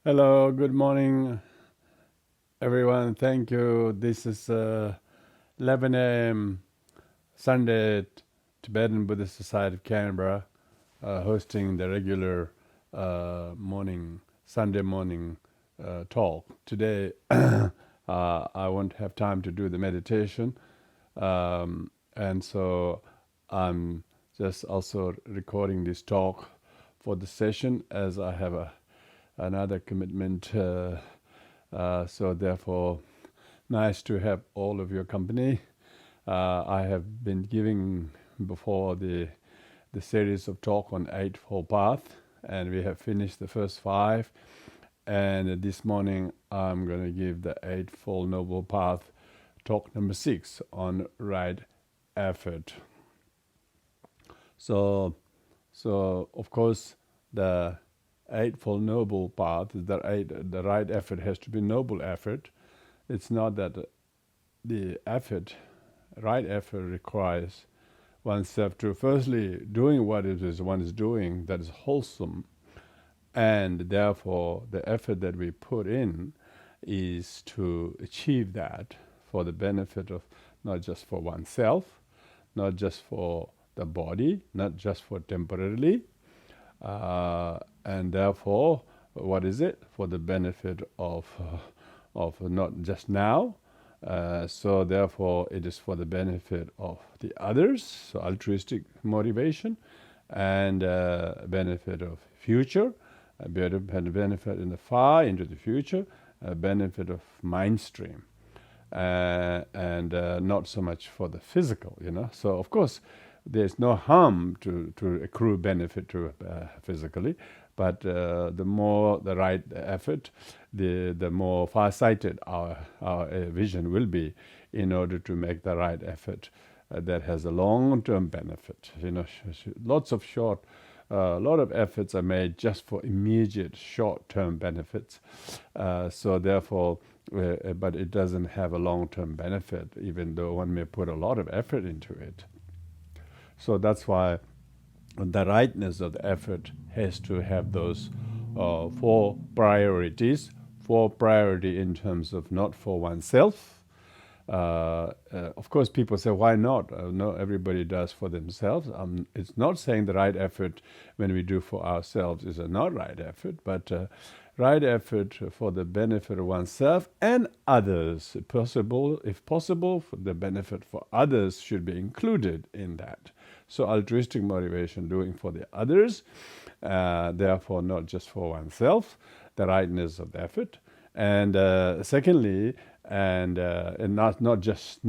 Hello, good morning, everyone. Thank you. This is 11 a.m. Sunday, Tibetan Buddhist Society of Canberra, hosting the regular Sunday morning talk. Today, I won't have time to do the meditation, and so I'm just also recording this talk for the session as I have another commitment. So therefore, nice to have all of your company. I have been giving before the series of talk on Eightfold Path, and we have finished the first five. And this morning, I'm going to give the Eightfold Noble Path talk number 6 on right effort. So, of course, the Eightfold Noble Path, the right effort has to be noble effort. It's not that the right effort requires oneself to firstly doing what it is one is doing that is wholesome, and therefore the effort that we put in is to achieve that for the benefit of not just for oneself, not just for the body, not just for temporarily, and therefore, what is it? For the benefit of not just now. So therefore, it is for the benefit of the others. So altruistic motivation, and benefit of future, a benefit in the far into the future, a benefit of mind stream, and not so much for the physical, So of course, there's no harm to accrue benefit to physically, but the more the right effort, the more far-sighted our vision will be in order to make the right effort that has a long-term benefit. Lots of short. A lot of efforts are made just for immediate short-term benefits. So therefore, but it doesn't have a long-term benefit, even though one may put a lot of effort into it. So that's why the rightness of the effort has to have those four priorities. Four priority in terms of not for oneself. Of course, people say, why not? No, everybody does for themselves. It's not saying the right effort when we do for ourselves is a not right effort, but right effort for the benefit of oneself and others. If possible, for the benefit for others should be included in that. So altruistic motivation, doing for the others, therefore not just for oneself, the rightness of the effort. And secondly, and not just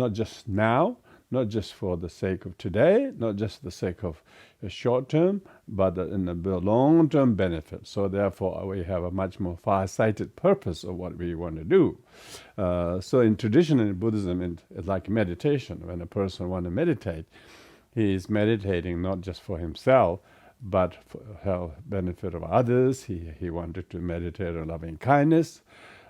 now, not just for the sake of today, not just the sake of a short term, but in the long term benefit. So therefore, we have a much more far-sighted purpose of what we want to do. So in tradition in Buddhism, it's like meditation. When a person wants to meditate, he is meditating not just for himself, but for the benefit of others. He wanted to meditate on loving kindness,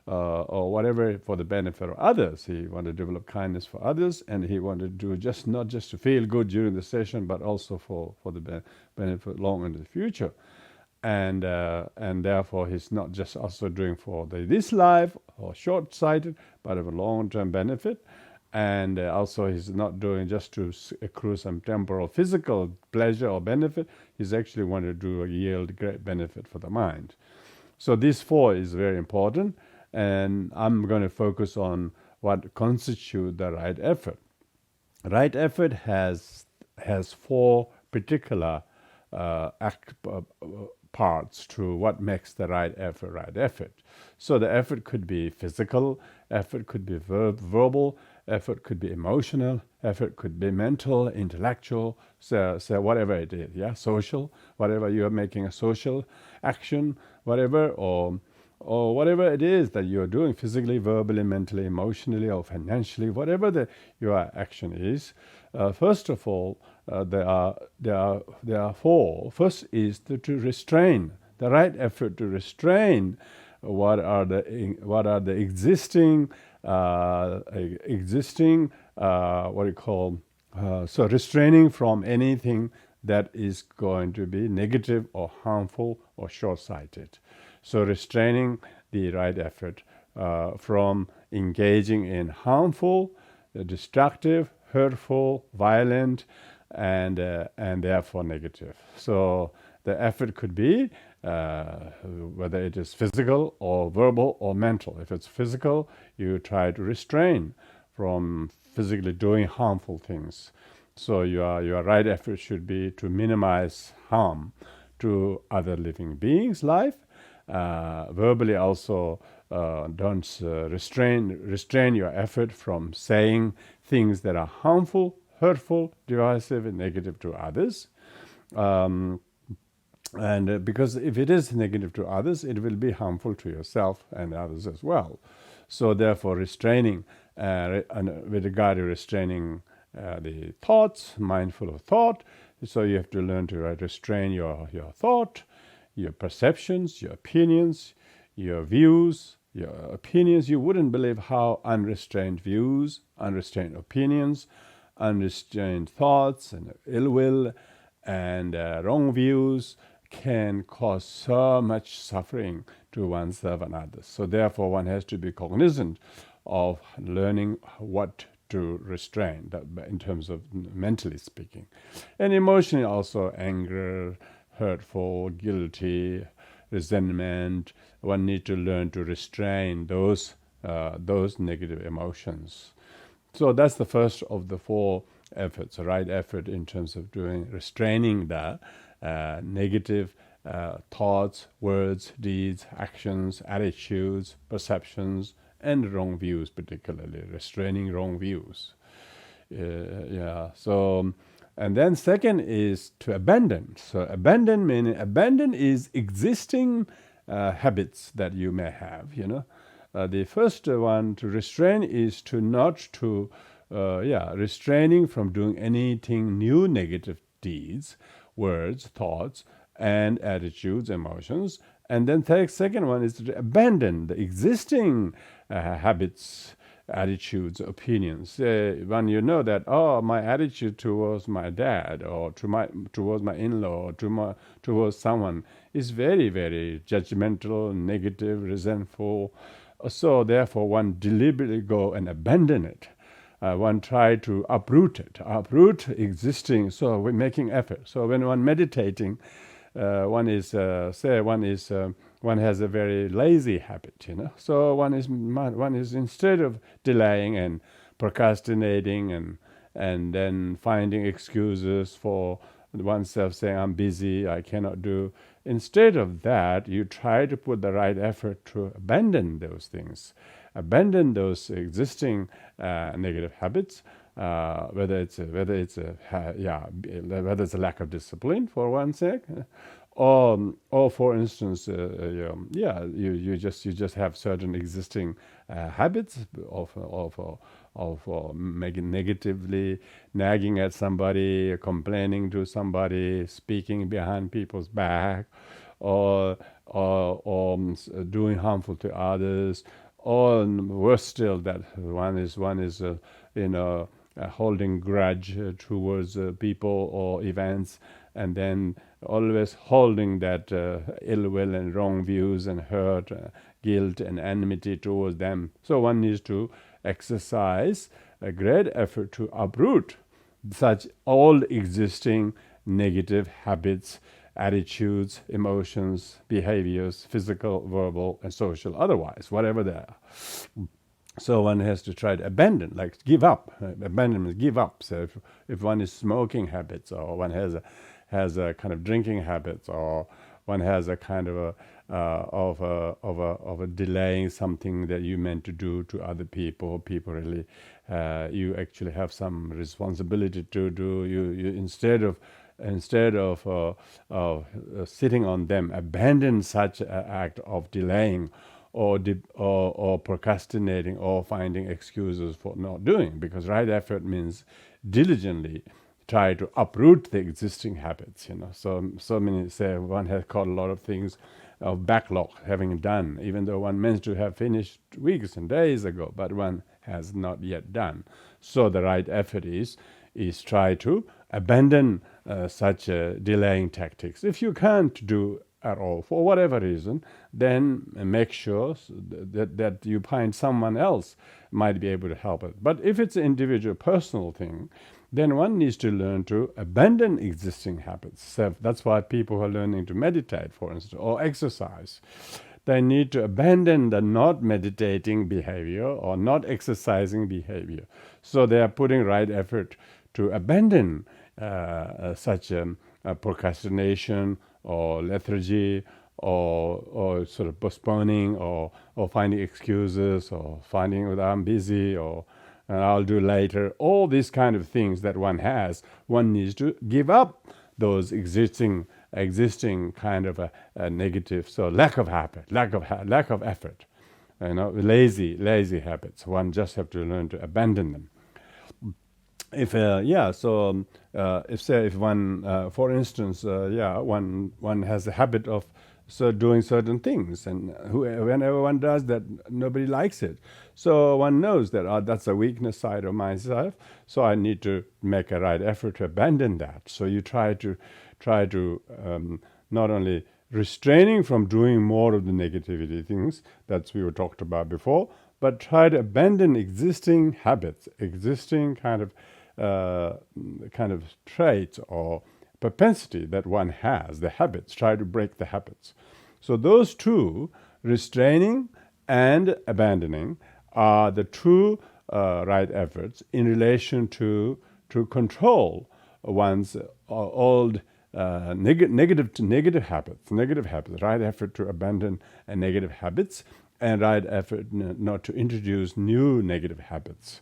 or whatever for the benefit of others. He wanted to develop kindness for others, and he wanted to do not just to feel good during the session, but also for the benefit long into the future. And therefore, he's not just also doing for this life or short-sighted, but of a long-term benefit. And also, he's not doing just to accrue some temporal physical pleasure or benefit. He's actually want to do yield great benefit for the mind. So these four is very important, and I'm going to focus on what constitute the right effort. Right effort has four particular parts to what makes the right effort. So the effort could be physical, effort could be verbal, effort could be emotional, effort could be mental, intellectual, so whatever it is, social, whatever you are making a social action, whatever, or whatever it is that you're doing physically, verbally, mentally, emotionally, or financially, whatever your action is. First of all, there are four. First is to restrain, the right effort to restrain what are the existing what you call so restraining from anything that is going to be negative or harmful or short-sighted. So restraining the right effort from engaging in harmful, destructive, hurtful, violent, and therefore negative. So the effort could be whether it is physical or verbal or mental. If it's physical, you try to restrain from physically doing harmful things. So your right effort should be to minimize harm to other living beings' life. Verbally also, don't restrain your effort from saying things that are harmful, hurtful, divisive, and negative to others. And because if it is negative to others, it will be harmful to yourself and others as well. So therefore, restraining, with regard to restraining the thoughts, mindful of thought. So you have to learn to restrain your thought, your perceptions, your opinions, your views, your opinions. You wouldn't believe how unrestrained views, unrestrained opinions, unrestrained thoughts, and ill will, and wrong views can cause so much suffering to oneself and others. So therefore, one has to be cognizant of learning what to restrain, in terms of mentally speaking. And emotionally also, anger, hurtful, guilty, resentment. One needs to learn to restrain those negative emotions. So that's the first of the four efforts, a right effort in terms of restraining the negative thoughts, words, deeds, actions, attitudes, perceptions, and wrong views, particularly restraining wrong views. So, and then second is to abandon. So abandon is existing habits that you may have. The first one to restrain is to not to restraining from doing anything new, negative deeds, words, thoughts, and attitudes, emotions. And then second one is to abandon the existing habits, attitudes, opinions. When you know that, my attitude towards my dad or towards my in-law or towards someone is very, very judgmental, negative, resentful. So therefore, one deliberately go and abandon it. One try to uproot existing. So we're making effort. So when one meditating, one has a very lazy habit, So one is instead of delaying and procrastinating and then finding excuses for oneself, saying I'm busy, I cannot do. Instead of that, you try to put the right effort to abandon those things, abandon those existing negative habits. Whether it's a lack of discipline for one's sake, or for instance, you just have certain existing habits of making negatively, nagging at somebody, complaining to somebody, speaking behind people's back, or doing harmful to others, or worse still, that one is holding grudge towards people or events, and then always holding that ill will and wrong views and hurt, guilt and enmity towards them. So one needs to exercise a great effort to uproot such all existing negative habits, attitudes, emotions, behaviors, physical, verbal, and social, otherwise, whatever they are. So one has to try to abandon, like give up. Abandonment, give up. So if one is smoking habits, or one has a kind of drinking habits, or one has a kind of a delaying something that you meant to do to other people. People really, you actually have some responsibility to do. You instead of sitting on them, abandon such an act of delaying, or procrastinating, or finding excuses for not doing, because right effort means diligently try to uproot the existing habits. So many say one has caught a lot of things of backlog having done, even though one meant to have finished weeks and days ago, but one has not yet done. So the right effort is try to abandon such delaying tactics. If you can't do at all for whatever reason, then make sure that you find someone else might be able to help it. But if it's an individual personal thing, then one needs to learn to abandon existing habits. So that's why people who are learning to meditate, for instance, or exercise, they need to abandon the not meditating behavior or not exercising behavior. So they are putting right effort to abandon such procrastination or lethargy or sort of postponing or finding excuses or finding that I'm busy or I'll do later. All these kind of things that one has, one needs to give up those existing kind of a negative. So lack of habit, lack of effort, lazy habits. One just have to learn to abandon them. If one, for instance, one has a habit of doing certain things, and whenever one does that, nobody likes it. So one knows that that's a weakness side of myself. So I need to make a right effort to abandon that. So you try to not only restraining from doing more of the negativity things that we were talked about before, but try to abandon existing habits, existing kind of traits or propensity that one has, the habits, try to break the habits. So those two, restraining and abandoning, are the two right efforts in relation to control one's old negative habits, right effort to abandon negative habits, and right effort not to introduce new negative habits.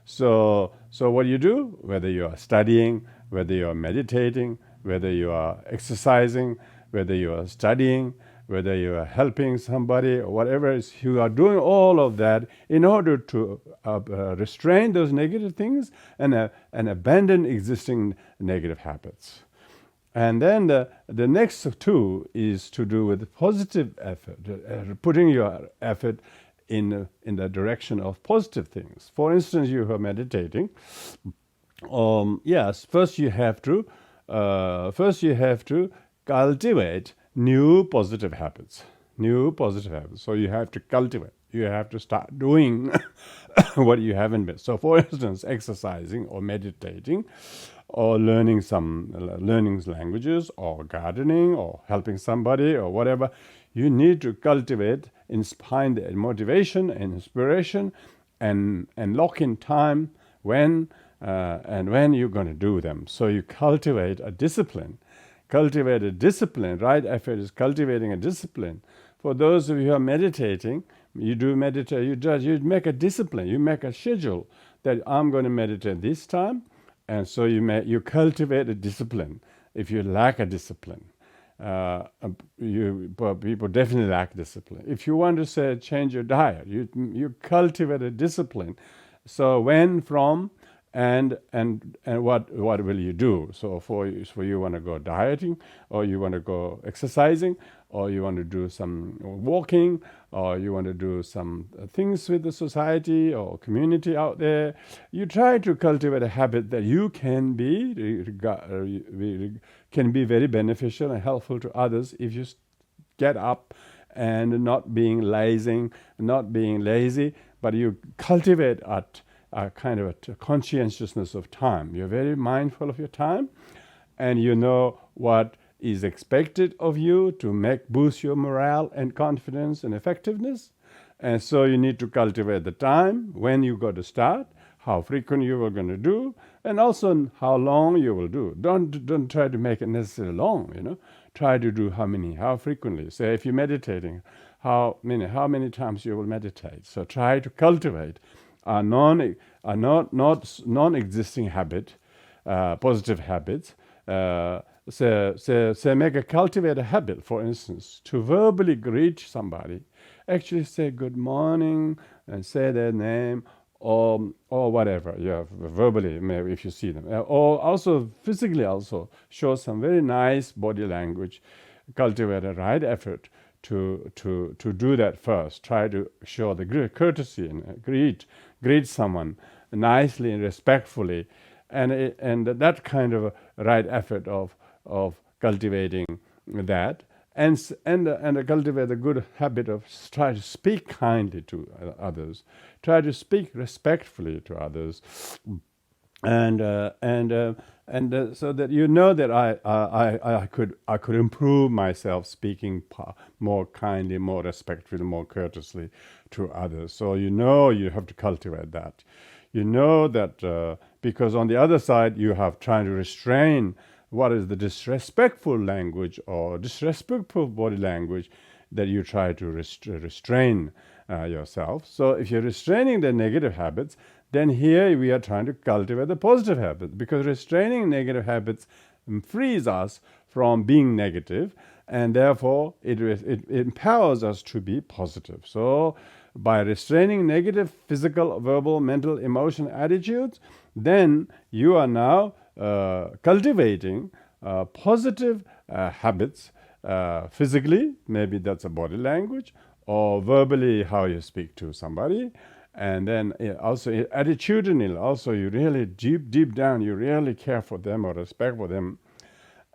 So what you do, whether you are studying, whether you are meditating, whether you are exercising, whether you are studying, whether you are helping somebody, or whatever it is, you are doing all of that in order to restrain those negative things and abandon existing negative habits. And then the next two is to do with positive effort, putting your effort in the direction of positive things. For instance, you are meditating. First you have to cultivate new positive habits. So you have to cultivate. You have to start doing what you haven't been. So, for instance, exercising or meditating, or learning languages, or gardening, or helping somebody, or whatever. You need to cultivate, find the motivation and inspiration, and lock in time when you're going to do them. So you cultivate a discipline. Right effort is cultivating a discipline. For those of you who are meditating, you make a discipline. You make a schedule that I'm going to meditate this time, and so you cultivate a discipline. If you lack a discipline, people definitely lack discipline. If you want to change your diet, you cultivate a discipline. So when, from, and what will you do? So for you want to go dieting, or you want to go exercising, or you want to do some walking, or you want to do some things with the society or community out there. You try to cultivate a habit that you can be very beneficial and helpful to others if you get up and not being lazy, but you cultivate a kind of a conscientiousness of time. You're very mindful of your time, and you know what is expected of you to boost your morale and confidence and effectiveness. And so you need to cultivate the time, when you got to start, how frequent you are going to do, and also how long you will do. Don't try to make it necessarily long, Try to do how frequently. Say if you're meditating, how many times you will meditate. So try to cultivate a non-existing habit, positive habits. Cultivate a habit, for instance, to verbally greet somebody. Actually say good morning and say their name, or whatever. Yeah, verbally, maybe if you see them, or also physically, also show some very nice body language. Cultivate a right effort to do that first. Try to show the courtesy and greet someone nicely and respectfully, and that kind of a right effort of cultivating that, and cultivate the good habit of try to speak kindly to others, try to speak respectfully to others, and so that you know that I could improve myself speaking more kindly, more respectfully, more courteously to others. So you have to cultivate that. You know that because on the other side you have trying to restrain what is the disrespectful language or disrespectful body language that you try to restrain yourself. So if you're restraining the negative habits, then here we are trying to cultivate the positive habits, because restraining negative habits frees us from being negative, and therefore it empowers us to be positive. So by restraining negative physical, verbal, mental, emotion attitudes, then you are now cultivating positive habits physically, maybe that's a body language, or verbally how you speak to somebody. And then also attitudinal, also you really deep down, you really care for them or respect for them.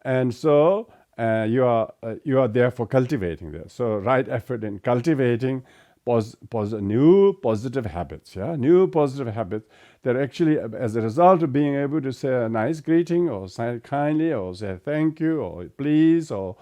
And so you are therefore cultivating this. So right effort in cultivating new positive habits, new positive habits that actually, as a result of being able to say a nice greeting or say kindly or say thank you or please or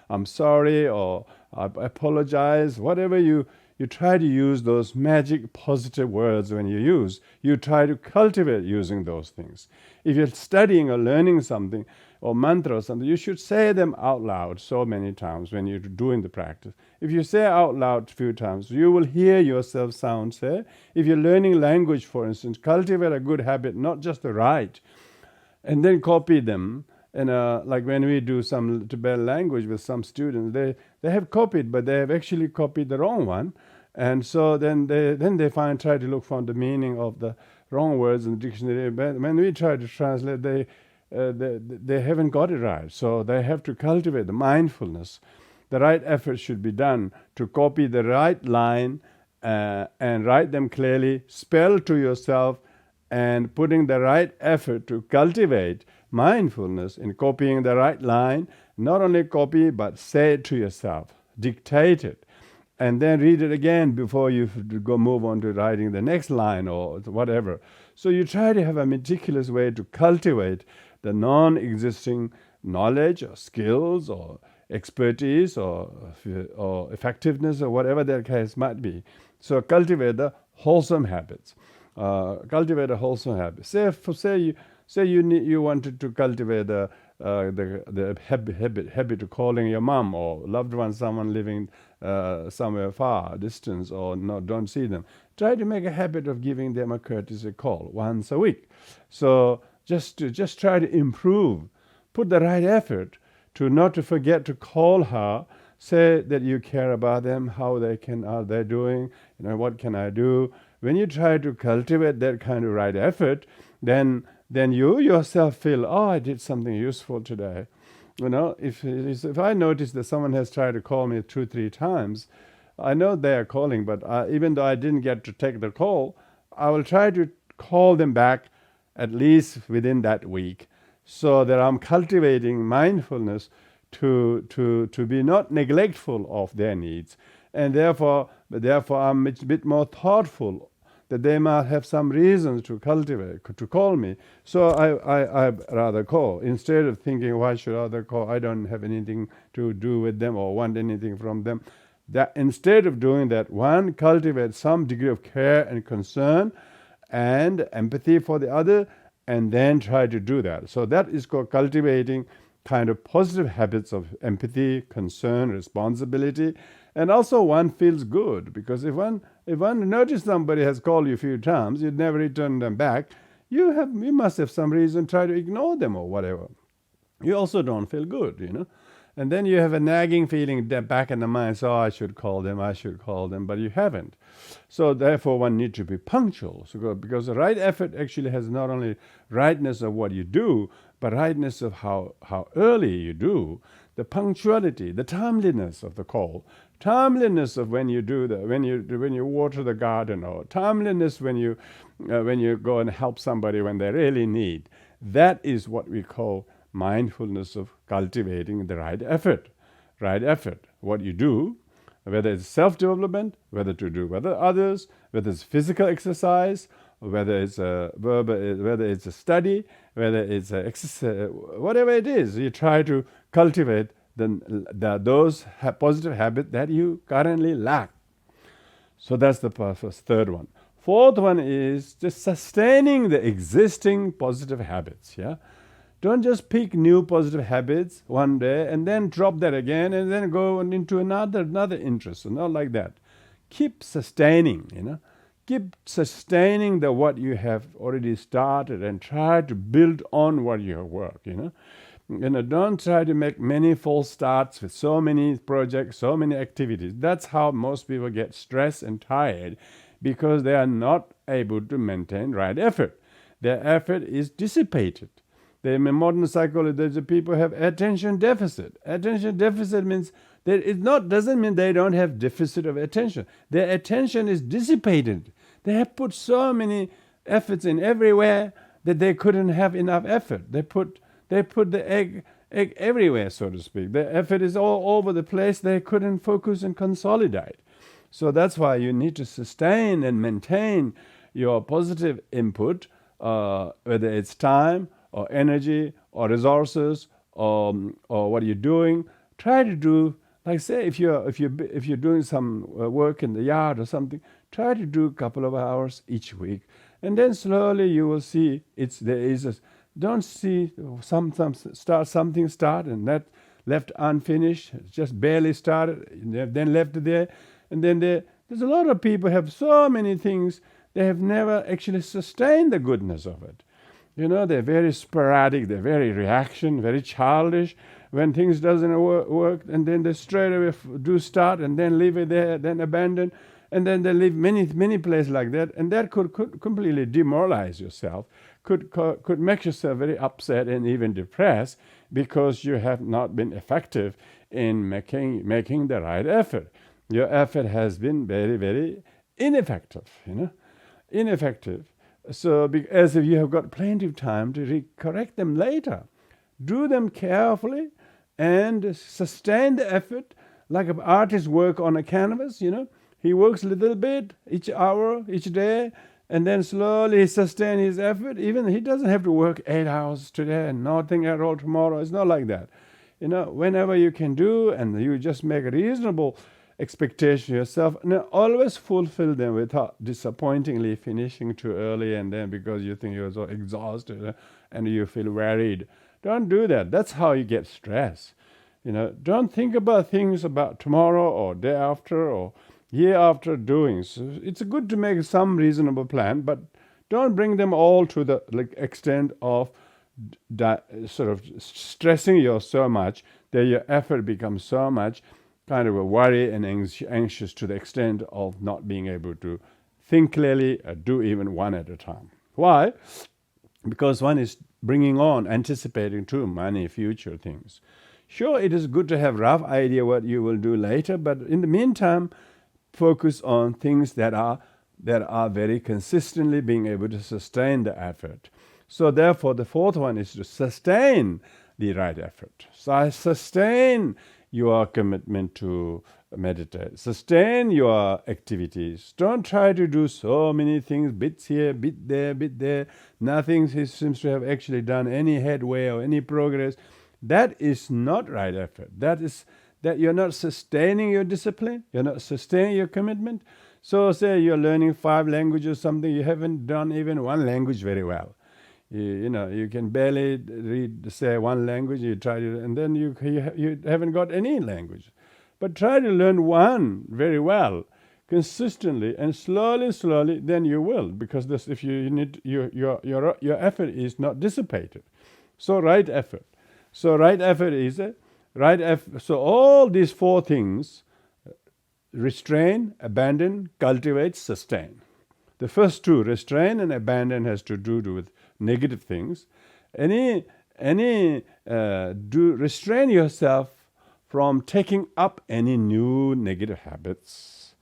I'm sorry or I apologize, whatever you try to use those magic positive words when you try to cultivate using those things. If you're studying or learning something or mantra or something, you should say them out loud so many times when you're doing the practice. If you say out loud a few times, you will hear yourself sound say. If you're learning language, for instance, cultivate a good habit, not just the right, and then copy them. And like when we do some Tibetan language with some students, they have copied, but they have actually copied the wrong one. And so then they try to look for the meaning of the wrong words in the dictionary. But when we try to translate, they haven't got it right. So they have to cultivate the mindfulness. The right effort should be done to copy the right line and write them clearly, spell to yourself, and putting the right effort to cultivate mindfulness in copying the right line. Not only copy, but say it to yourself, dictate it, and then read it again before you move on to writing the next line or whatever. So you try to have a meticulous way to cultivate the non-existing knowledge or skills or expertise or effectiveness or whatever that case might be. So cultivate the wholesome habits. Cultivate a wholesome habit. Say you wanted to cultivate the habit of calling your mom or loved one, someone living somewhere far distance or don't see them. Try to make a habit of giving them a courtesy call once a week. So just try to improve. Put the right effort to not to forget to call her. Say that you care about them, how are they doing, what can I do. When you try to cultivate that kind of right effort, then you yourself feel, I did something useful today. If I notice that someone has tried to call me 2-3 times, I know they are calling, but even though I didn't get to take the call, I will try to call them back at least within that week, so that I'm cultivating mindfulness to be not neglectful of their needs, and therefore I'm a bit more thoughtful that they might have some reasons to call me. So I rather call, instead of thinking, why should I call? I don't have anything to do with them or want anything from them. That instead of doing that, one, cultivate some degree of care and concern and empathy for the other, and then try to do that. So that is called cultivating kind of positive habits of empathy, concern, responsibility. And also one feels good, because if one notices somebody has called you a few times, you'd never return them back, you must have some reason to try to ignore them or whatever. You also don't feel good, And then you have a nagging feeling back in the mind, so I should call them, but you haven't. So therefore one needs to be punctual, because the right effort actually has not only rightness of what you do, but rightness of how early you do, the punctuality, the timeliness of the call, timeliness of when you do when you water the garden, or timeliness when you go and help somebody when they really need. That is what we call mindfulness of cultivating the right effort. right effort. What you do, whether it's self-development, whether to do with others, whether it's physical exercise, whether it's whether it's a study, whether it's a exercise, whatever it is, you try to cultivate those positive habits that you currently lack. So that's the first, third one. Fourth one is just sustaining the existing positive habits. Yeah, don't just pick new positive habits one day and then drop that again and then go into another interest. So not like that. Keep sustaining. Keep sustaining what you have already started and try to build on what you have worked. Don't try to make many false starts with so many projects, so many activities. That's how most people get stressed and tired, because they are not able to maintain right effort. Their effort is dissipated. In modern psychology, the people have attention deficit. Attention deficit means that doesn't mean they don't have deficit of attention. Their attention is dissipated. They have put so many efforts in everywhere that they couldn't have enough effort. They put the egg everywhere, so to speak. The effort is all over the place. They couldn't focus and consolidate. So that's why you need to sustain and maintain your positive input, whether it's time or energy or resources or what you're doing. Try to do, like say if you're doing some work in the yard or something, try to do a couple of hours each week, and then slowly you will see don't see something start and that left unfinished, just barely started, then left there, and then there's a lot of people have so many things, they have never actually sustained the goodness of it. They're very sporadic, they're very very childish. When things doesn't work, and then they straight away do start and then leave it there, then abandon, and then they leave many places like that, and that could completely demoralize yourself, could make yourself very upset and even depressed, because you have not been effective in making the right effort. Your effort has been very, very ineffective, ineffective. So as if you have got plenty of time to correct them later. Do them carefully and sustain the effort, like an artist work on a canvas. He works a little bit each hour, each day, and then slowly sustain his effort. Even he doesn't have to work 8 hours today and nothing at all tomorrow. It's not like that. Whenever you can do, and you just make a reasonable expectation yourself, and always fulfill them without disappointingly finishing too early, and then because you think you're so exhausted and you feel worried. Don't do that. That's how you get stressed. Don't think about things about tomorrow or day after or year after doing. So it's good to make some reasonable plan, but don't bring them all to the extent of sort of stressing you so much that your effort becomes so much kind of a worry and anxious to the extent of not being able to think clearly or do even one at a time. Why? Because one is anticipating too many future things. Sure, it is good to have rough idea what you will do later, but in the meantime, focus on things that are very consistently being able to sustain the effort. So therefore, the fourth one is to sustain the right effort. So sustain your commitment to meditate. Sustain your activities. Don't try to do so many things, bits here, bit there. Nothing seems to have actually done any headway or any progress. That is not right effort. That you're not sustaining your discipline. You're not sustaining your commitment. So say you're learning 5 languages or something, you haven't done even one language very well. You can barely read, say, one language, you try to, and then you haven't got any language. But try to learn one very well, consistently, and slowly, then you will, because if you need your effort is not dissipated. So right effort. So all these 4 things: restrain, abandon, cultivate, sustain. The first 2, restrain and abandon, has to do with negative things. Restrain yourself from taking up any new negative habits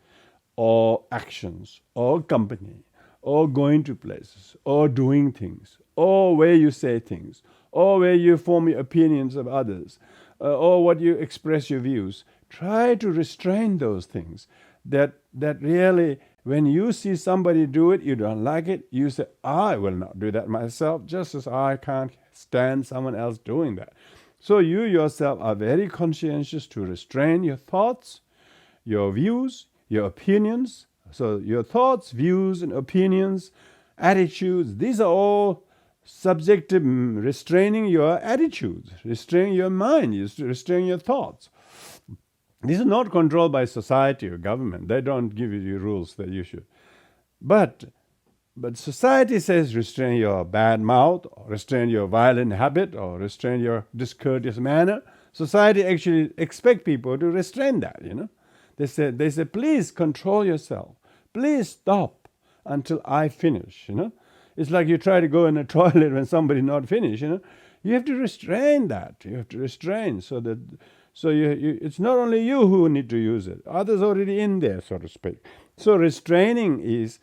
or actions or company or going to places or doing things or where you say things or where you form your opinions of others or what you express your views. Try to restrain those things. That really, when you see somebody do it, you don't like it, you say, I will not do that myself, just as I can't stand someone else doing that. So you yourself are very conscientious to restrain your thoughts, your views, your opinions. So your thoughts, views, and opinions, attitudes, these are all subjective, restraining your attitudes, restraining your mind, restraining your thoughts. These are not controlled by society or government. They don't give you rules that you should. But society says restrain your bad mouth, or restrain your violent habit, or restrain your discourteous manner. Society actually expects people to restrain that, They say, please control yourself. Please stop until I finish, It's like you try to go in a toilet when somebody not finished, You have to restrain that. You have to restrain so that it's not only you who need to use it. Others already in there, so to speak. So restraining is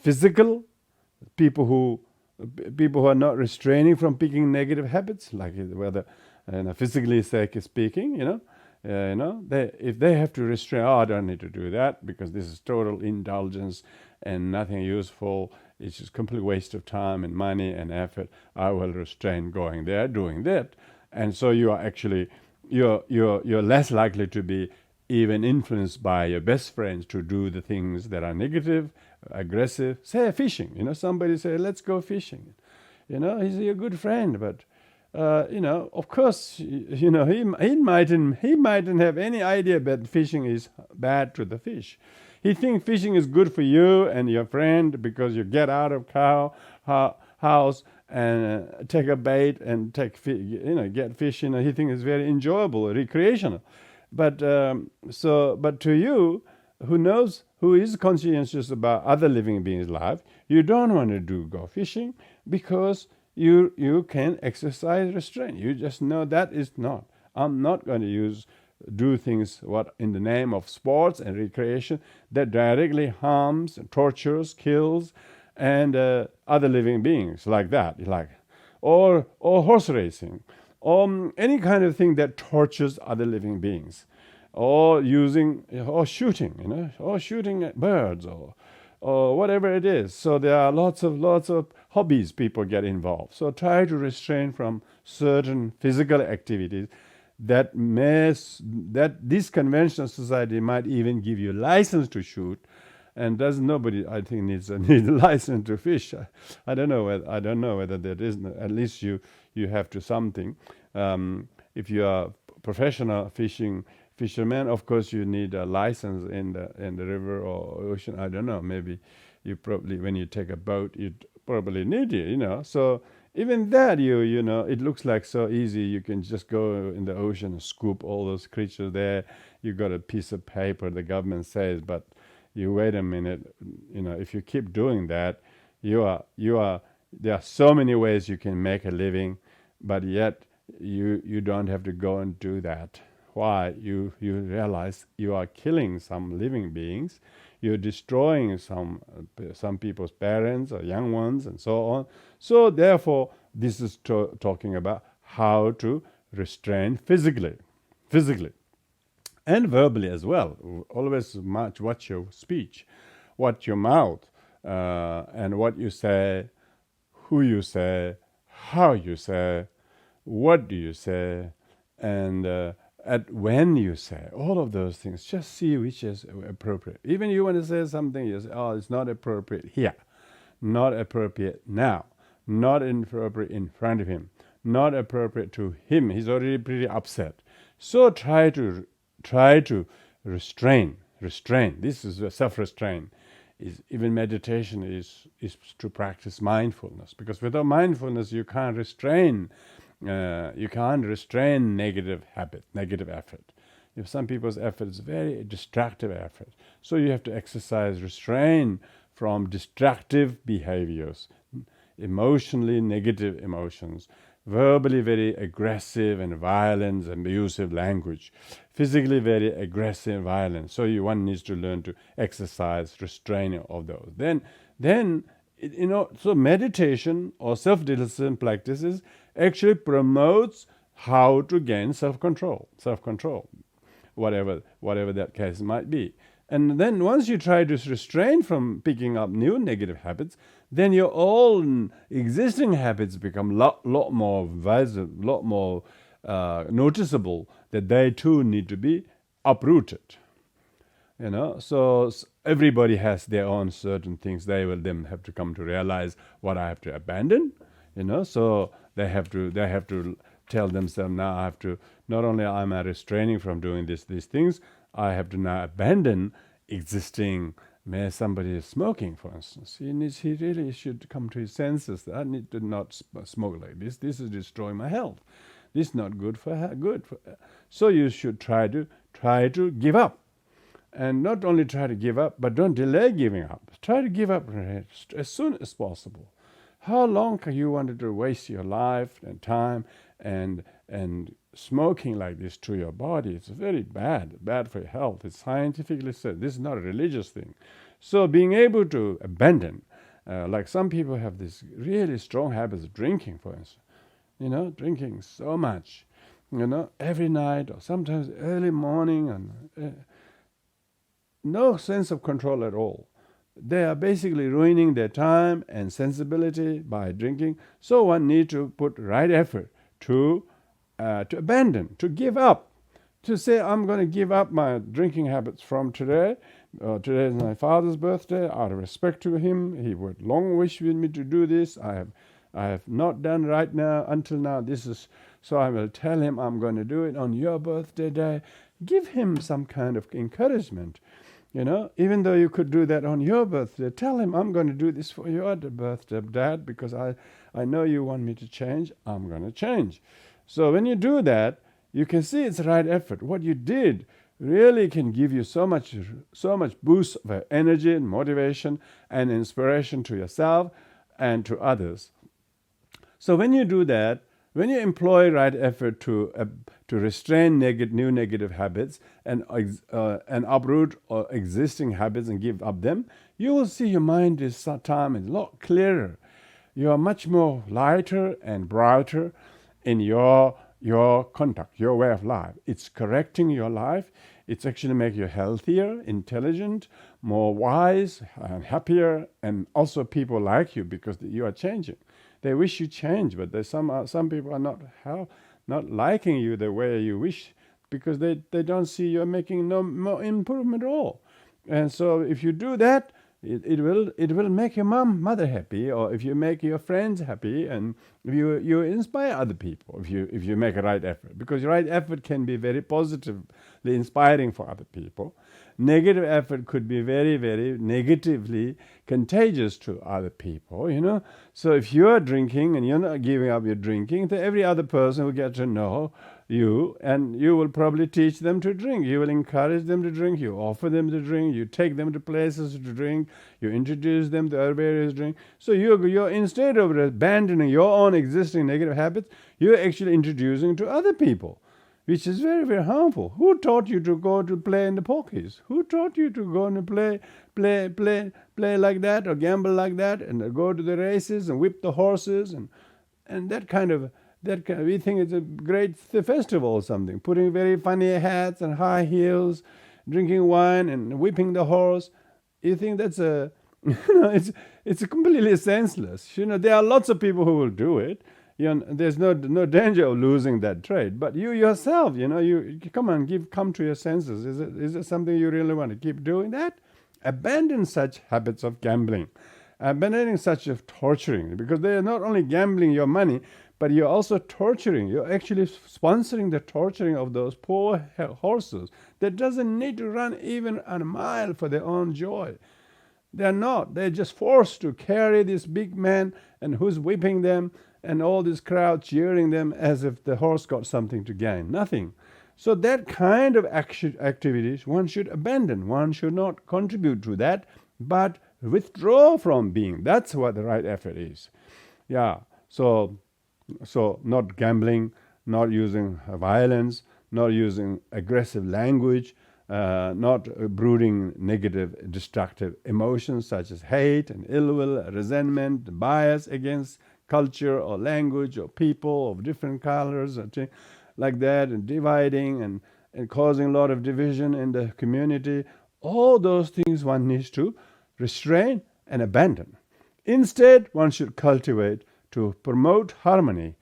physical. People who are not restraining from picking negative habits, like whether physically speaking, if they have to restrain, I don't need to do that because this is total indulgence and nothing useful. It's just complete waste of time and money and effort. I will restrain going there, doing that, and so you are actually you're less likely to be even influenced by your best friends to do the things that are negative, aggressive. Say fishing, somebody say, let's go fishing. He's your good friend, but of course, he mightn't have any idea that fishing is bad to the fish. He thinks fishing is good for you and your friend because you get out of house and take a bait and get fish. He thinks it's very enjoyable, recreational. But to you, who is conscientious about other living beings' life, you don't want to go fishing because you can exercise restraint. You just know that is not. I'm not going to do things in the name of sports and recreation that directly harms, tortures, kills, and other living beings like that, or horse racing, or any kind of thing that tortures other living beings, or shooting, or shooting at birds, or whatever it is. So there are lots of hobbies people get involved. So try to restrain from certain physical activities that this conventional society might even give you license to shoot. And nobody, I think, needs a license to fish. I don't know whether there is. At least you have to something. If you are professional fisherman, of course you need a license in the river or ocean. I don't know. Maybe you probably, when you take a boat, you probably need it. So even that, it looks like so easy. You can just go in the ocean and scoop all those creatures there. You got a piece of paper, the government says, but you wait a minute, if you keep doing that, there are so many ways you can make a living, but yet you don't have to go and do that. Why? You realize you are killing some living beings, you're destroying some people's parents or young ones and so on. So therefore, this is talking about how to restrain physically. And verbally as well. Always watch your speech, watch your mouth, and what you say, who you say, how you say, what do you say, and when you say. All of those things. Just see which is appropriate. Even you want to say something, you say, it's not appropriate here, not appropriate now, not appropriate in front of him, not appropriate to him. He's already pretty upset. So try to restrain. This is self-restraint. Even meditation is to practice mindfulness, because without mindfulness you can't restrain. Negative habit, negative effort. If some people's effort is very destructive effort, so you have to exercise restraint from destructive behaviors, emotionally negative emotions, verbally very aggressive and violent and abusive language, physically very aggressive and violent. So one needs to learn to exercise restraining of those. Then so meditation or self-discipline practices actually promotes how to gain self-control, whatever that case might be. And then once you try to restrain from picking up new negative habits, then your own existing habits become lot more visible, lot more noticeable, that they too need to be uprooted. So everybody has their own certain things they will then have to come to realize what I have to abandon. So they have to tell themselves, now I have to, not only am I restraining from doing these things, I have to now abandon existing. May somebody is smoking, for instance, he really should come to his senses that I need to not smoke like this. This is destroying my health. This is not good for her. So you should try to give up. And not only try to give up, but don't delay giving up. Try to give up as soon as possible. How long can you want to waste your life and time and smoking like this to your body? It's very bad for your health. It's scientifically said. This is not a religious thing. So being able to abandon, like some people have this really strong habits of drinking, for instance. Drinking so much, every night or sometimes early morning, and no sense of control at all. They are basically ruining their time and sensibility by drinking. So one needs to put right effort to abandon, to give up, to say, I'm going to give up my drinking habits from today. Today is my father's birthday. Out of respect to him, he would long wish with me to do this. I have not done right now until now. So I will tell him I'm going to do it on your birthday day. Give him some kind of encouragement. Even though you could do that on your birthday, tell him, I'm going to do this for your birthday, Dad, because I know you want me to change. I'm going to change. So when you do that, you can see it's the right effort. What you did really can give you so much boost of energy and motivation and inspiration to yourself and to others. So when you do that, when you employ right effort to restrain new negative habits and uproot existing habits and give up them, you will see your mind is a lot clearer. You are much more lighter and brighter in your conduct, your way of life. It's correcting your life. It's actually making you healthier, intelligent, more wise, and happier, and also people like you because you are changing. They wish you change, but some people are not liking you the way you wish because they don't see you're making no more improvement at all. And so if you do that, it will make your mother happy, or if you make your friends happy, and if you inspire other people, if you make a right effort, because your right effort can be very positively inspiring for other people. Negative effort could be very, very negatively contagious to other people, So if you're drinking and you're not giving up your drinking, then every other person will get to know you, and you will probably teach them to drink. You will encourage them to drink. You offer them to drink. You take them to places to drink. You introduce them to various drink. So you're instead of abandoning your own existing negative habits, you're actually introducing to other people, which is very, very harmful. Who taught you to go to play in the pokies? Who taught you to go and play like that or gamble like that and go to the races and whip the horses and that kind of we think it's a great festival or something, putting very funny hats and high heels, drinking wine and whipping the horse. You think that's it's completely senseless. There are lots of people who will do it. There's no danger of losing that trade. But you yourself, you come to your senses. Is it something you really want to keep doing that? Abandon such habits of gambling, abandoning such of torturing, because they are not only gambling your money, but you're also torturing. You're actually sponsoring the torturing of those poor horses that doesn't need to run even a mile for their own joy. They're not. They're just forced to carry this big man and who's whipping them and all this crowd cheering them as if the horse got something to gain. Nothing. So that kind of activities one should abandon. One should not contribute to that, but withdraw from being. That's what the right effort is. Yeah. So not gambling, not using violence, not using aggressive language, not brooding negative, destructive emotions such as hate and ill will, resentment, bias against culture or language or people of different colors or like that, and dividing and causing a lot of division in the community. All those things one needs to restrain and abandon. Instead, one should cultivate to promote harmony,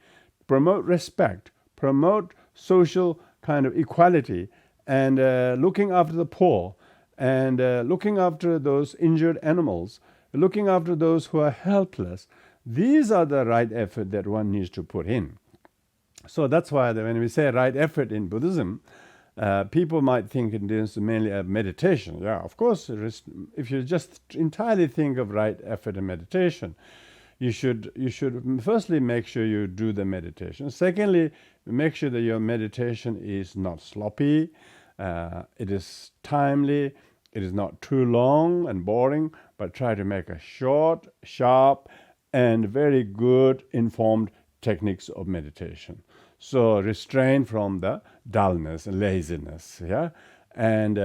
promote respect, promote social kind of equality, and looking after the poor, and looking after those injured animals, looking after those who are helpless. These are the right effort that one needs to put in. So that's why when we say right effort in Buddhism, people might think it is mainly a meditation. Yeah, of course, if you just entirely think of right effort and meditation, you should firstly make sure you do the meditation. Secondly, make sure that your meditation is not sloppy, it is timely, it is not too long and boring, but try to make a short, sharp, and very good informed techniques of meditation. So restrain from the dullness and laziness, yeah, and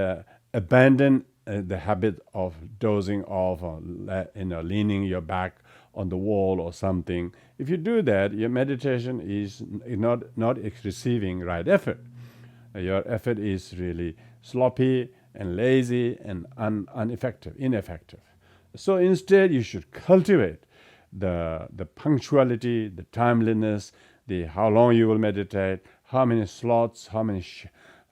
abandon the habit of dozing off or leaning your back on the wall or something. If you do that, your meditation is not receiving right effort. Your effort is really sloppy and lazy and ineffective. So instead, you should cultivate the punctuality, the timeliness, the how long you will meditate, how many slots, how many.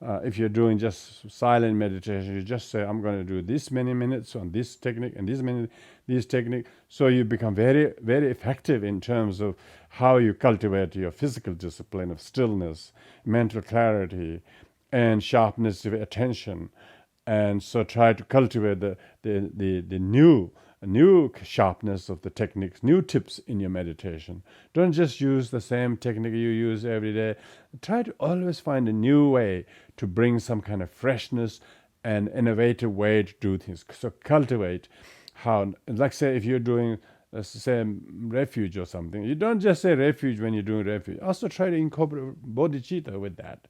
If you're doing just silent meditation, you just say, I'm going to do this many minutes on this technique and this technique. So you become very, very effective in terms of how you cultivate your physical discipline of stillness, mental clarity, and sharpness of attention. And so try to cultivate the new sharpness of the techniques, new tips in your meditation. Don't just use the same technique you use every day. Try to always find a new way to bring some kind of freshness and innovative way to do things. So cultivate how, like say if you're doing, say, refuge or something, you don't just say refuge when you're doing refuge. Also try to incorporate bodhicitta with that,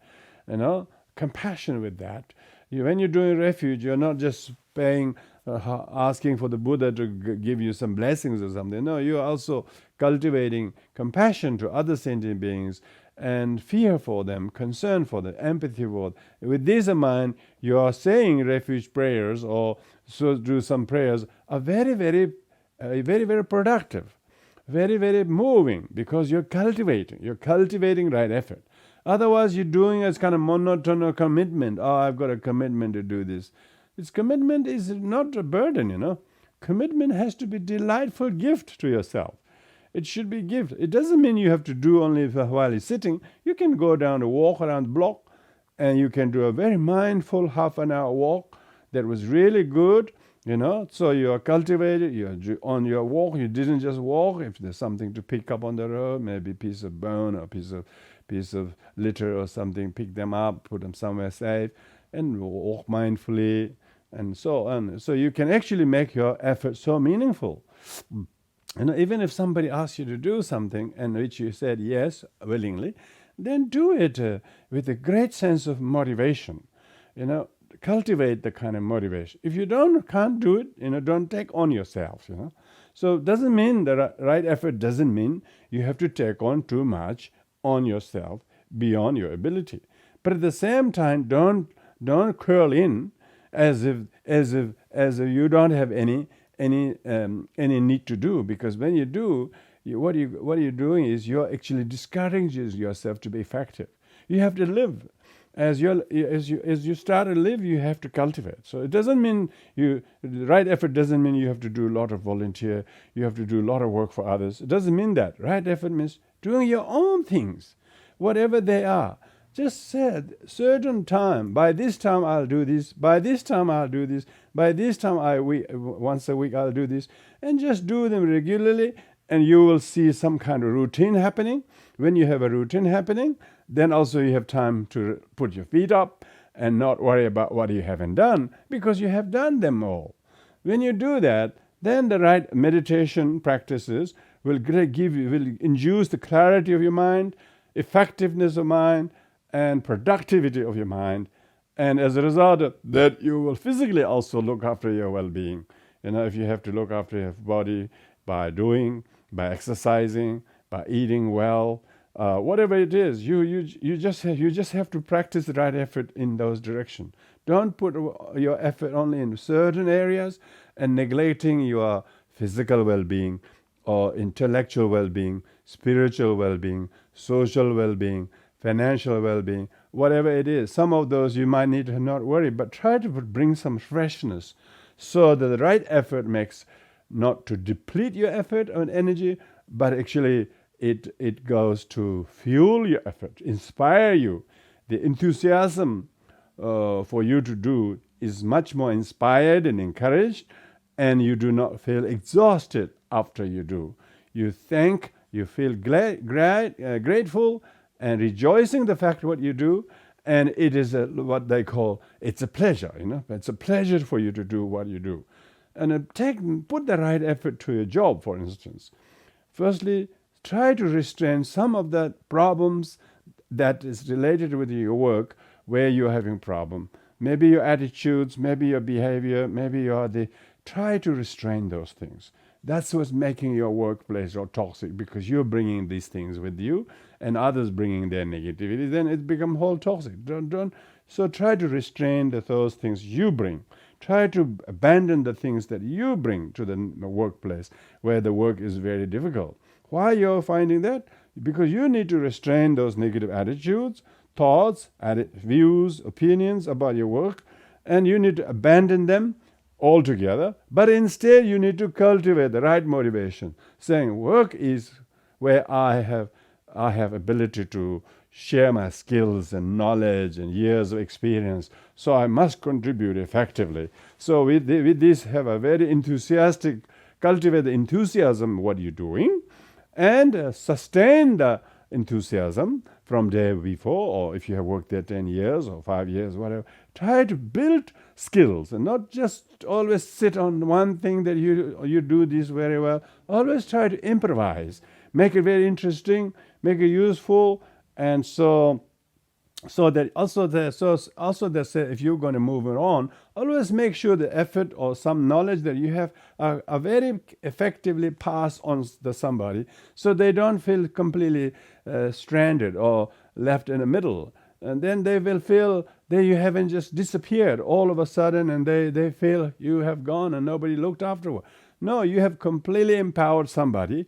compassion with that. When you're doing refuge, you're not just asking for the Buddha to give you some blessings or something. No, you're also cultivating compassion to other sentient beings and fear for them, concern for them, empathy for them. With this in mind, you are saying refuge prayers or so do some prayers are very, very, very, very productive, very, very moving, because you're cultivating right effort. Otherwise, you're doing as kind of monotone commitment. Oh, I've got a commitment to do this. This commitment is not a burden, Commitment has to be a delightful gift to yourself. It should be a gift. It doesn't mean you have to do only while you're sitting. You can go down to walk around the block, and you can do a very mindful half an hour walk that was really good, So you are cultivated, you're on your walk. You didn't just walk. If there's something to pick up on the road, maybe a piece of bone or a piece of litter or something, pick them up, put them somewhere safe, and walk mindfully, and so on. So you can actually make your effort so meaningful. Even if somebody asks you to do something and which you said yes willingly, then do it with a great sense of motivation. Cultivate the kind of motivation. If you can't do it, don't take on yourself. So it doesn't mean the right effort doesn't mean you have to take on too much on yourself beyond your ability. But at the same time, don't curl in as if you don't have any need to do, because when you do, what you're doing is you're actually discouraging yourself to be effective. You have to live. As you start to live, you have to cultivate. So it doesn't mean the right effort doesn't mean you have to do a lot of volunteer, you have to do a lot of work for others. It doesn't mean that. Right effort means doing your own things, whatever they are. Just said certain time. By this time I'll do this. By this time I'll do this. By this time once a week I'll do this, and just do them regularly, and you will see some kind of routine happening. When you have a routine happening, then also you have time to put your feet up and not worry about what you haven't done, because you have done them all. When you do that, then the right meditation practices will induce the clarity of your mind, effectiveness of mind, and productivity of your mind. And as a result of that, you will physically also look after your well-being. If you have to look after your body by doing by exercising, by eating well, whatever it is. You just have to practice the right effort in those directions. Don't put your effort only in certain areas and neglecting your physical well-being or intellectual well-being, spiritual well-being, social well-being, financial well-being, whatever it is. Some of those you might need to not worry, but try to bring some freshness so that the right effort makes not to deplete your effort and energy, but actually it goes to fuel your effort, inspire you. The enthusiasm for you to do is much more inspired and encouraged, and you do not feel exhausted after you do. You feel grateful and rejoicing the fact what you do, and it is what they call, it's a pleasure, It's a pleasure for you to do what you do. And put the right effort to your job, for instance. Firstly, try to restrain some of the problems that is related with your work where you're having problem. Maybe your attitudes, maybe your behavior, maybe try to restrain those things. That's what's making your workplace or toxic, because you're bringing these things with you and others bringing their negativity. Then it becomes whole toxic. So try to restrain those things you bring. Try to abandon the things that you bring to the workplace where the work is very difficult. Why you're finding that? Because you need to restrain those negative attitudes, thoughts, views, opinions about your work, and you need to abandon them altogether. But instead, you need to cultivate the right motivation, saying work is where I have ability to share my skills and knowledge and years of experience, so I must contribute effectively. So with this, have a very enthusiastic, cultivate the enthusiasm what you're doing, and sustain the enthusiasm from day before, or if you have worked there 10 years or 5 years, whatever. Try to build skills and not just always sit on one thing that you do this very well. Always try to improvise, make it very interesting, make it useful, and so that if you're going to move it on, always make sure the effort or some knowledge that you have are very effectively passed on to somebody, so they don't feel completely stranded or left in the middle. And then they will feel that you haven't just disappeared all of a sudden, and they feel you have gone and nobody looked afterward. No, you have completely empowered somebody,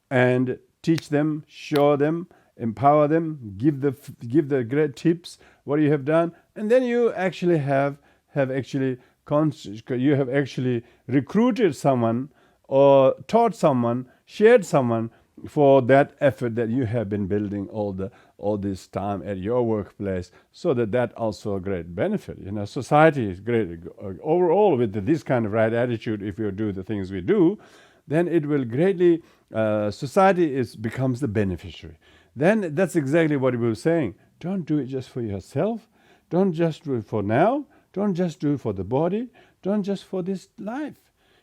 and teach them, show them, empower them, give the great tips what you have done, and then you actually have actually recruited someone or taught someone, shared someone for that effort that you have been building all this time at your workplace, so that also a great benefit. Society is great overall with this kind of right attitude. If you do the things we do, then it will greatly society becomes the beneficiary. Then that's exactly what we were saying. Don't do it just for yourself. Don't just do it for now. Don't just do it for the body. Don't just for this life.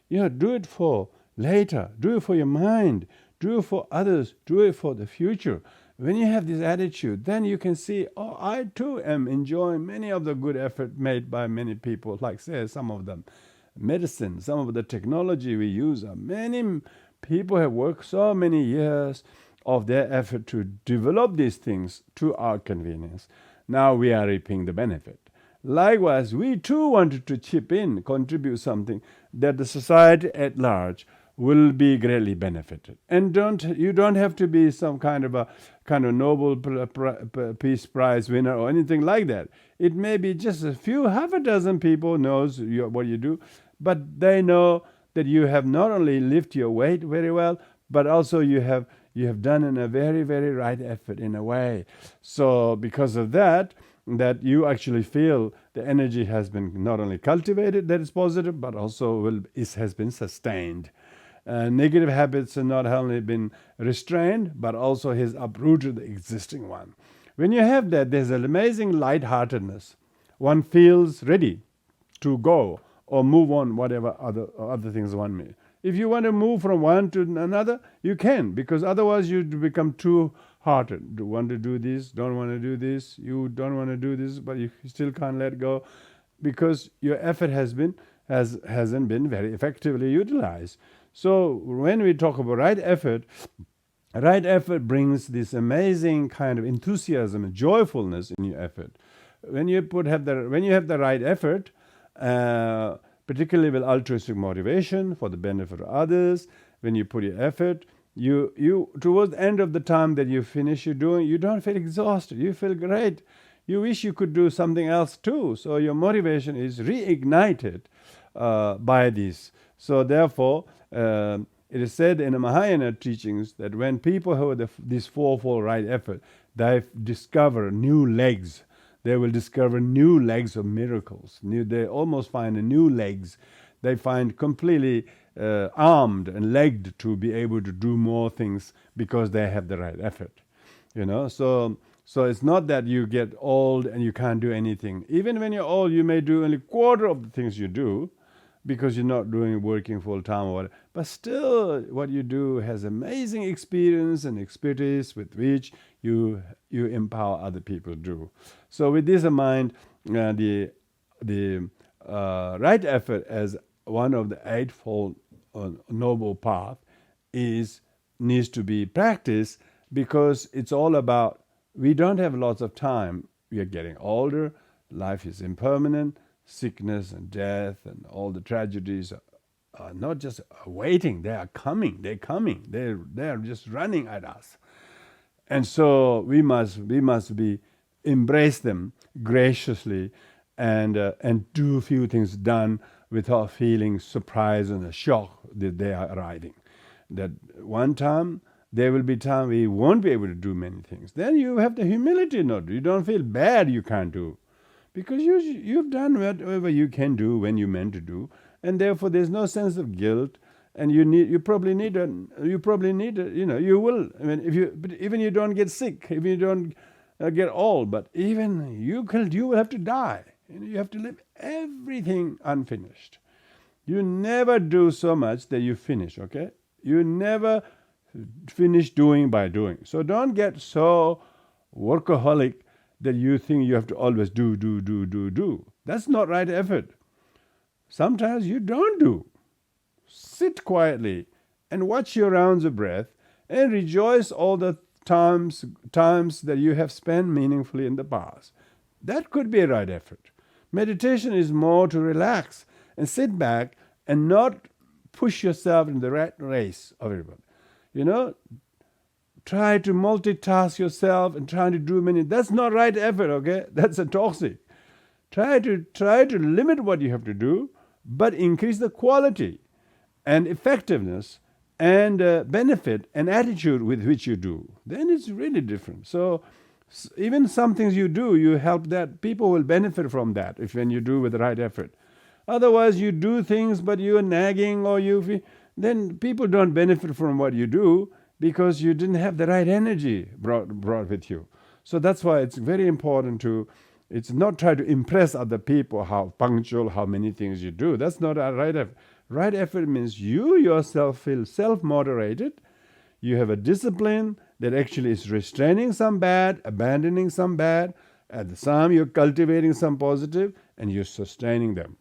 Do it for later. Do it for your mind. Do it for others. Do it for the future. When you have this attitude, then you can see, I too am enjoying many of the good effort made by many people, like say some of them medicine, some of the technology we use. Many people have worked so many years of their effort to develop these things to our convenience. Now we are reaping the benefit. Likewise, we too wanted to chip in, contribute something that the society at large will be greatly benefited. And you don't have to be some kind of Nobel Peace Prize winner or anything like that. It may be just half a dozen people knows what you do, but they know that you have not only lifted your weight very well, but also you have done in a very, very right effort in a way. So because of that you actually feel the energy has been not only cultivated, that is positive, but also has been sustained. Negative habits have not only been restrained, but also has uprooted the existing one. When you have that, there's an amazing lightheartedness. One feels ready to go or move on, whatever other things one may. If you want to move from one to another, you can, because otherwise you become too hearted. Do want to do this, don't want to do this, you don't want to do this, but you still can't let go, because your effort has been hasn't been very effectively utilized. So when we talk about right effort brings this amazing kind of enthusiasm and joyfulness in your effort. When you have the right effort, particularly with altruistic motivation for the benefit of others, when you put your effort, you towards the end of the time that you finish you doing, you don't feel exhausted. You feel great. You wish you could do something else too. So your motivation is reignited by this. So therefore, it is said in the Mahayana teachings that when people have this fourfold right effort, they discover new legs. They will discover new legs of miracles. They almost find new legs. They find completely armed and legged to be able to do more things because they have the right effort. So it's not that you get old and you can't do anything. Even when you're old, you may do only a quarter of the things you do because you're not working full time or whatever. But still, what you do has amazing experience and expertise with which you empower other people to do. So with this in mind, the right effort as one of the Eightfold Noble Path needs to be practiced, because it's all about, we don't have lots of time. We are getting older. Life is impermanent. Sickness and death and all the tragedies are not just waiting. They are coming. They're coming. They're just running at us. And so we must embrace them graciously and do a few things done without feeling surprise and a shock that they are arriving. That one time, there will be time we won't be able to do many things. Then you have the humility not to. You don't feel bad you can't do. Because you've done whatever you can do when you meant to do. And therefore there's no sense of guilt. And you will, even you don't get sick, even you don't get old, but even you will have to die. You have to leave everything unfinished. You never do so much that you finish, okay? You never finish doing by doing. So don't get so workaholic that you think you have to always do. That's not right effort. Sometimes you don't do. Sit quietly and watch your rounds of breath and rejoice all the times that you have spent meaningfully in the past. That could be a right effort. Meditation is more to relax and sit back and not push yourself in the rat race of everybody. Try to multitask yourself and try to do many. That's not right effort, okay? That's a toxic. Try to limit what you have to do, but increase the quality and effectiveness and benefit and attitude with which you do. Then it's really different. So even some things you do, you help that people will benefit from that when you do with the right effort. Otherwise, you do things, but you're nagging then people don't benefit from what you do, because you didn't have the right energy brought with you. So that's why it's very important it's not try to impress other people, how punctual, how many things you do. That's not a right effort. Right effort means you yourself feel self-moderated. You have a discipline that actually is restraining some bad, abandoning some bad. At the same time, you're cultivating some positive, and you're sustaining them.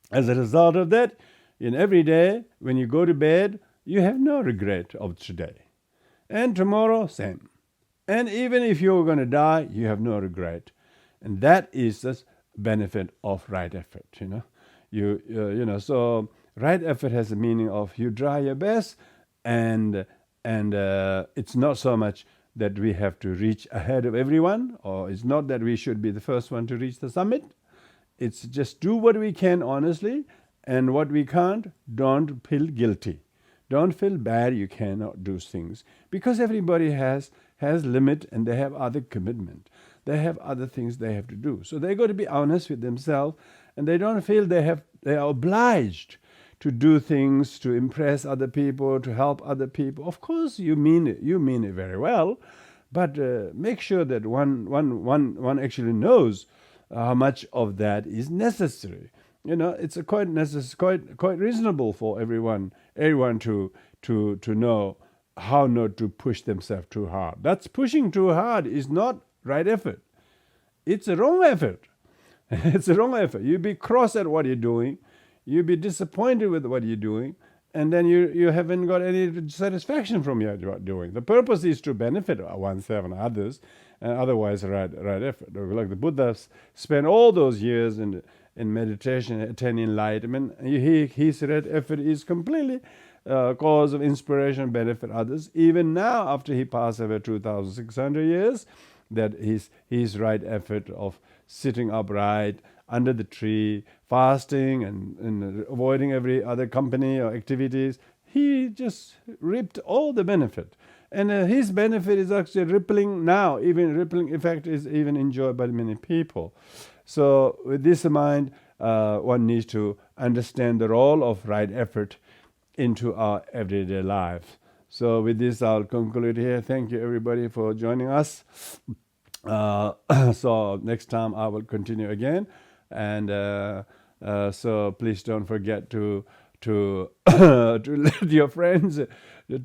As a result of that, in every day, when you go to bed, you have no regret of today. And tomorrow, same. And even if you're going to die, you have no regret. And that is the benefit of right effort, So right effort has the meaning of you try your best, and it's not so much that we have to reach ahead of everyone, or it's not that we should be the first one to reach the summit. It's just do what we can honestly, and what we can't, don't feel guilty. Don't feel bad you cannot do things, because everybody has limit, and they have other commitment. They have other things they have to do. So they got to be honest with themselves, and they don't feel they are obliged to do things to impress other people, to help other people. Of course, you mean it very well, but make sure that one actually knows how much of that is necessary. It's quite reasonable for everyone to know how not to push themselves too hard. That's pushing too hard is not right effort. It's a wrong effort. It's a wrong effort. You be cross at what you're doing. you'll be disappointed with what you're doing, and then you haven't got any satisfaction from what you're doing. The purpose is to benefit oneself and others, and otherwise right effort. Like the Buddha spent all those years in meditation, attaining enlightenment. His right effort is completely cause of inspiration, benefit others. Even now, after he passed away 2,600 years, that his right effort of sitting upright under the tree, fasting and avoiding every other company or activities, he just reaped all the benefit. And his benefit is actually rippling now. Even rippling effect is even enjoyed by many people. So with this in mind, one needs to understand the role of right effort into our everyday life. So with this, I'll conclude here. Thank you, everybody, for joining us. So next time I will continue again, and so please don't forget to to let your friends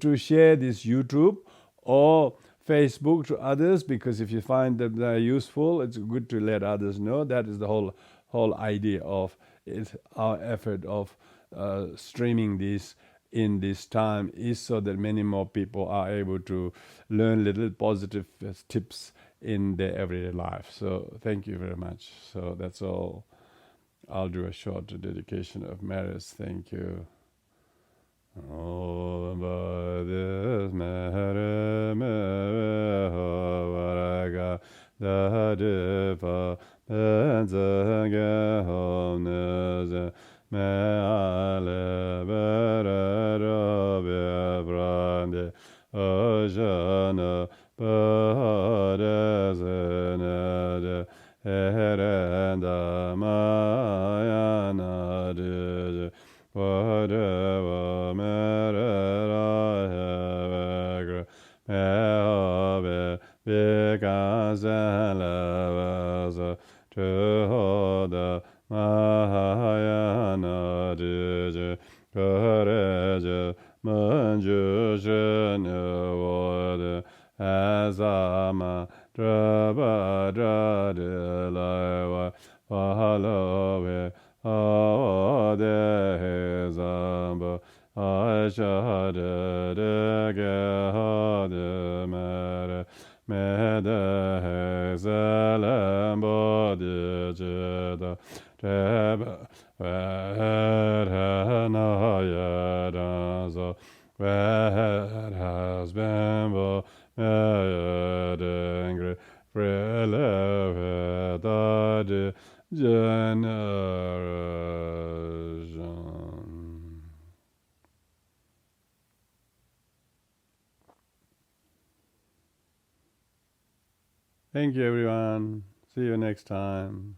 to share this YouTube or Facebook to others, because if you find that they're useful, it's good to let others know. That is the whole idea of it. Our effort of streaming this in this time is so that many more people are able to learn little positive tips in their everyday life. So thank you very much. So that's all. I'll do a short dedication of merits. Thank you. All by this merit, varaga, the diva, benzaga, homnez, me ale, berera, bevrande, ojana, badezenade, herenda, mayana, dije, whatever merera hevegra mehave because levas to the mahayana dije courage manju jenewode azama draba dradila follow Oh, de zamba, I shall de de mere, me de zelembo de jeda, treba, where na yadanzo, where has been bo, me dengri, frele, da generation. Thank you, everyone. See you next time.